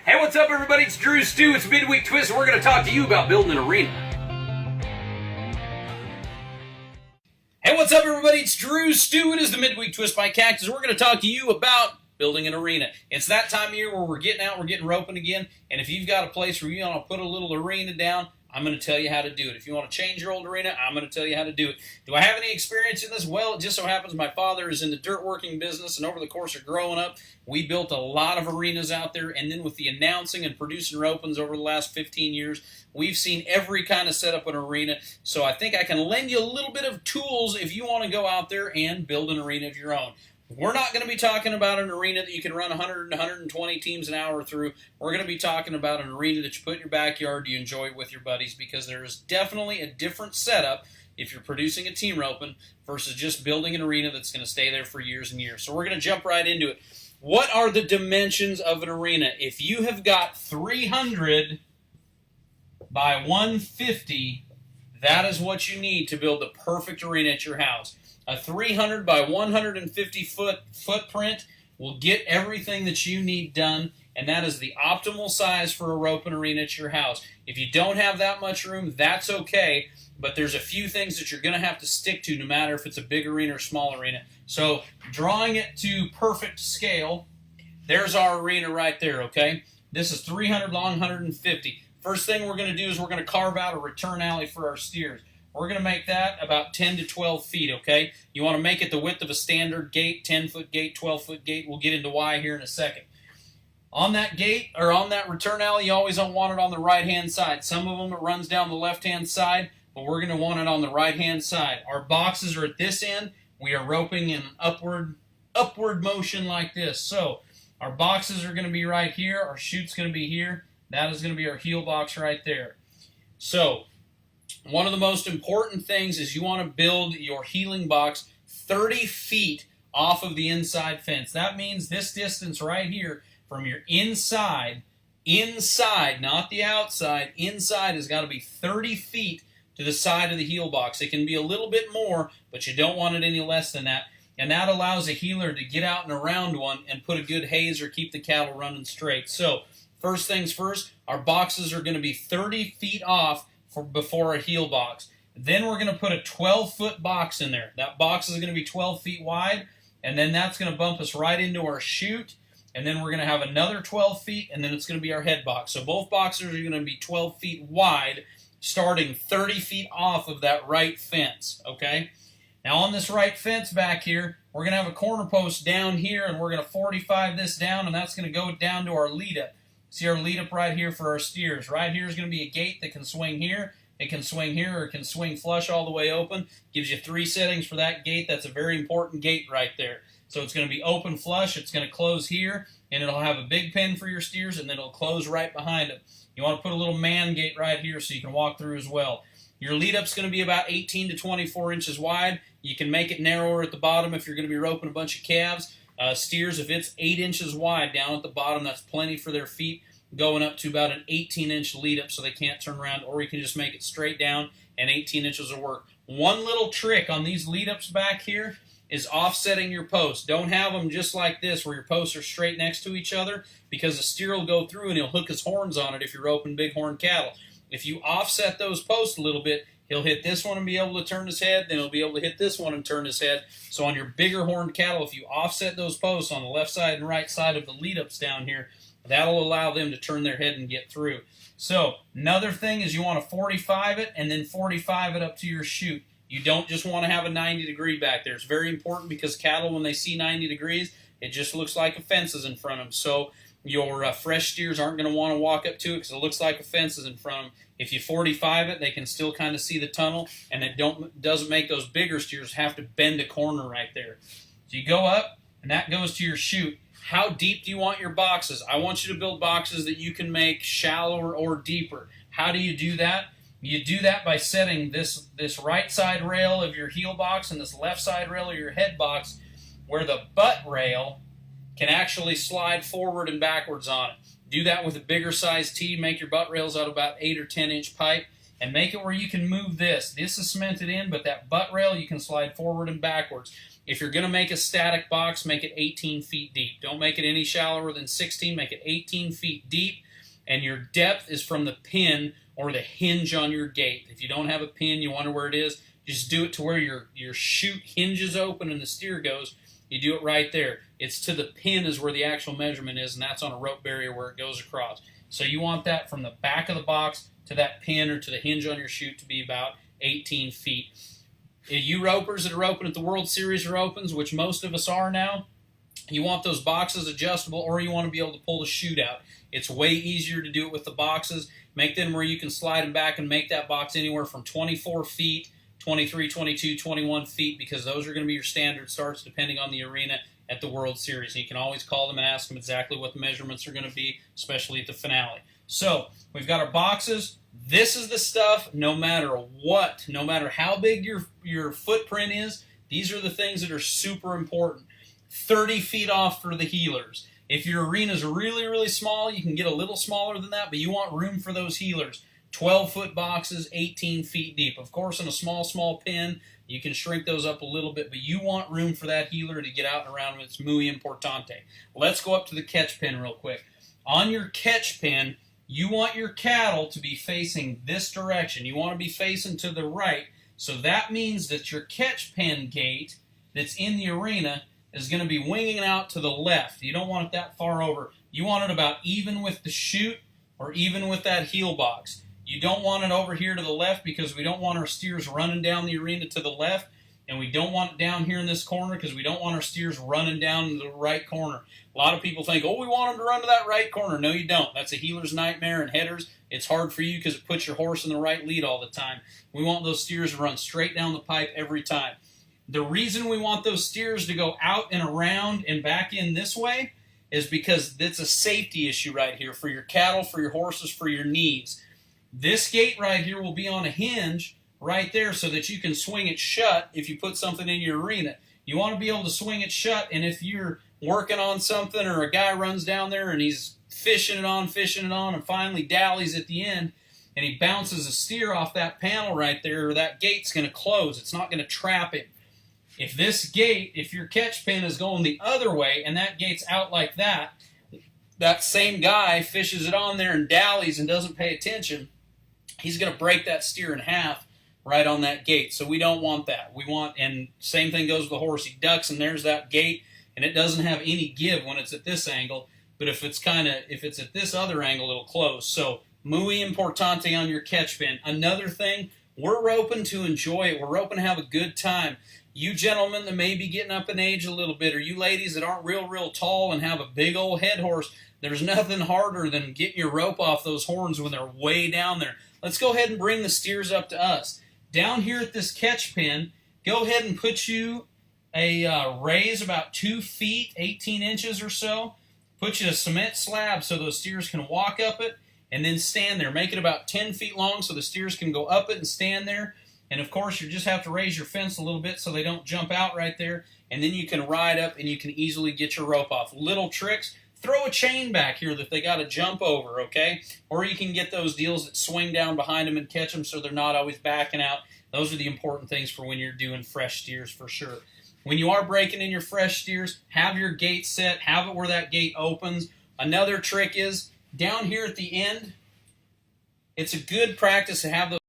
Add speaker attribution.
Speaker 1: Hey, what's up, everybody? It's Drew Stu. It's Midweek Twist, and we're going to talk to you about building an arena. Hey, what's up, everybody? It's Drew Stu. It is the Midweek Twist by Cactus. We're going to talk to you about building an arena. It's that time of year where we're getting out, we're getting roping again, and if you've got a place where you want to put a little arena down, I'm going to tell you how to do it. If you want to change your old arena, I'm going to tell you how to do it. Do I have any experience in this? Well, it just so happens my father is in the dirt working business, and over the course of growing up, we built a lot of arenas out there, and then with the announcing and producing ropings over the last 15 years, we've seen every kind of setup in an arena, so I think I can lend you a little bit of tools if you want to go out there and build an arena of your own. We're not going to be talking about an arena that you can run 100 and 120 teams an hour through. We're going to be talking about an arena that you put in your backyard, you enjoy with your buddies, because there is definitely a different setup if you're producing a team roping versus just building an arena that's going to stay there for years and years. So we're going to jump right into it. What are the dimensions of an arena? If you have got 300 by 150, that is what you need to build the perfect arena at your house. A 300 by 150 foot footprint will get everything that you need done, and that is the optimal size for a roping arena at your house. If you don't have that much room, that's okay, but there's a few things that you're going to have to stick to no matter if it's a big arena or small arena. So drawing it to perfect scale, there's our arena right there, okay? This is 300 long, 150. First thing we're going to do is we're going to carve out a return alley for our steers. We're going to make that about 10 to 12 feet, okay? You want to make it the width of a standard gate, 10-foot gate, 12-foot gate. We'll get into why here in a second. On that gate, or on that return alley, you always don't want it on the right-hand side. Some of them, it runs down the left-hand side, but we're going to want it on the right-hand side. Our boxes are at this end. We are roping in upward motion like this. So our boxes are going to be right here. Our chute's going to be here. That is going to be our heel box right there. So one of the most important things is you want to build your heeling box 30 feet off of the inside fence. That means this distance right here from your inside, not the outside, inside has got to be 30 feet to the side of the heel box. It can be a little bit more, but you don't want it any less than that. And that allows a heeler to get out and around one and put a good haze or keep the cattle running straight. So first things first, our boxes are going to be 30 feet off before a heel box. Then we're going to put a 12-foot box in there. That box is going to be 12 feet wide, and then that's going to bump us right into our chute, and then we're going to have another 12 feet, and then it's going to be our head box. So both boxes are going to be 12 feet wide, starting 30 feet off of that right fence, okay? Now on this right fence back here, we're going to have a corner post down here, and we're going to 45 this down, and that's going to go down to our lead up. See our lead up right here for our steers. Right here is going to be a gate that can swing here, it can swing here, or it can swing flush all the way open. Gives you 3 settings for that gate. That's a very important gate right there. So it's going to be open flush, it's going to close here, and it'll have a big pin for your steers, and then it'll close right behind it. You want to put a little man gate right here so you can walk through as well. Your lead up's going to be about 18 to 24 inches wide. You can make it narrower at the bottom if you're going to be roping a bunch of calves. Steers, if it's 8 inches wide down at the bottom, that's plenty for their feet, going up to about an 18-inch lead up so they can't turn around, or you can just make it straight down and 18 inches will work. One little trick on these lead ups back here is offsetting your posts. Don't have them just like this where your posts are straight next to each other, because the steer will go through and he'll hook his horns on it if you're roping big horn cattle. If you offset those posts a little bit, he'll hit this one and be able to turn his head, then he'll be able to hit this one and turn his head. So on your bigger horned cattle, if you offset those posts on the left side and right side of the lead ups down here, that'll allow them to turn their head and get through. So another thing is you want to 45 it and then 45 it up to your chute. You don't just want to have a 90-degree back there. It's very important because cattle, when they see 90 degrees, it just looks like a fence is in front of them. So your fresh steers aren't going to want to walk up to it because it looks like a fence is in front of them. If you 45 it, they can still kind of see the tunnel, and it doesn't make those bigger steers have to bend a corner right there. So you go up, and that goes to your chute. How deep do you want your boxes? I want you to build boxes that you can make shallower or deeper. How do you do that? You do that by setting this right side rail of your heel box and this left side rail of your head box where the butt rail can actually slide forward and backwards on it. Do that with a bigger size tee. Make your butt rails out of about 8 or 10 inch pipe. and make it where you can move this. This is cemented in, but that butt rail you can slide forward and backwards. If you're going to make a static box, make it 18 feet deep. Don't make it any shallower than 16. Make it 18 feet deep, and your depth is from the pin or the hinge on your gate. If you don't have a pin, you wonder where it is, just do it to where your chute hinges open and the steer goes. You do it right there. It's to the pin is where the actual measurement is, and that's on a rope barrier where it goes across. So you want that from the back of the box to that pin or to the hinge on your chute to be about 18 feet. You ropers that are roping at the World Series Opens, which most of us are now, you want those boxes adjustable, or you want to be able to pull the chute out. It's way easier to do it with the boxes. Make them where you can slide them back and make that box anywhere from 24 feet, 23, 22, 21 feet, because those are going to be your standard starts depending on the arena at the World Series. And you can always call them and ask them exactly what the measurements are going to be, especially at the finale. So we've got our boxes. This is the stuff, no matter what, no matter how big your footprint is, these are the things that are super important. 30 feet off for the heelers. If your arena is really, really small, you can get a little smaller than that, but you want room for those heelers. 12-foot boxes, 18 feet deep. Of course, in a small pin, you can shrink those up a little bit, but you want room for that heeler to get out and around. It's muy importante. Let's go up to the catch pin real quick. On your catch pin, you want your cattle to be facing this direction. You want to be facing to the right. So that means that your catch pin gate that's in the arena is going to be winging out to the left. You don't want it that far over. You want it about even with the chute or even with that heel box. You don't want it over here to the left because we don't want our steers running down the arena to the left, and we don't want it down here in this corner because we don't want our steers running down to the right corner. A lot of people think, oh, we want them to run to that right corner. No, you don't. That's a heeler's nightmare, and headers, it's hard for you because it puts your horse in the right lead all the time. We want those steers to run straight down the pipe every time. The reason we want those steers to go out and around and back in this way is because it's a safety issue right here for your cattle, for your horses, for your knees. This gate right here will be on a hinge right there so that you can swing it shut if you put something in your arena. You want to be able to swing it shut, and if you're working on something or a guy runs down there and he's fishing it on, and finally dallies at the end, and he bounces a steer off that panel right there, that gate's going to close. It's not going to trap him. If this gate, if your catch pin is going the other way and that gate's out like that, that same guy fishes it on there and dallies and doesn't pay attention, he's going to break that steer in half right on that gate. So we don't want that. We want, and same thing goes with the horse. He ducks and there's that gate, and it doesn't have any give when it's at this angle. But if it's at this other angle, it'll close. So muy importante on your catch pin. Another thing, we're roping to enjoy it. We're roping to have a good time. You gentlemen that may be getting up in age a little bit, or you ladies that aren't real tall and have a big old head horse, there's nothing harder than getting your rope off those horns when they're way down there. Let's go ahead and bring the steers up to us. Down here at this catch pin, go ahead and put you a raise about 2 feet, 18 inches or so. Put you a cement slab so those steers can walk up it and then stand there. Make it about 10 feet long so the steers can go up it and stand there. And of course, you just have to raise your fence a little bit so they don't jump out right there. And then you can ride up and you can easily get your rope off. Little tricks. Throw a chain back here that they got to jump over, okay? Or you can get those deals that swing down behind them and catch them so they're not always backing out. Those are the important things for when you're doing fresh steers for sure. When you are breaking in your fresh steers, have your gate set. Have it where that gate opens. Another trick is down here at the end, it's a good practice to have those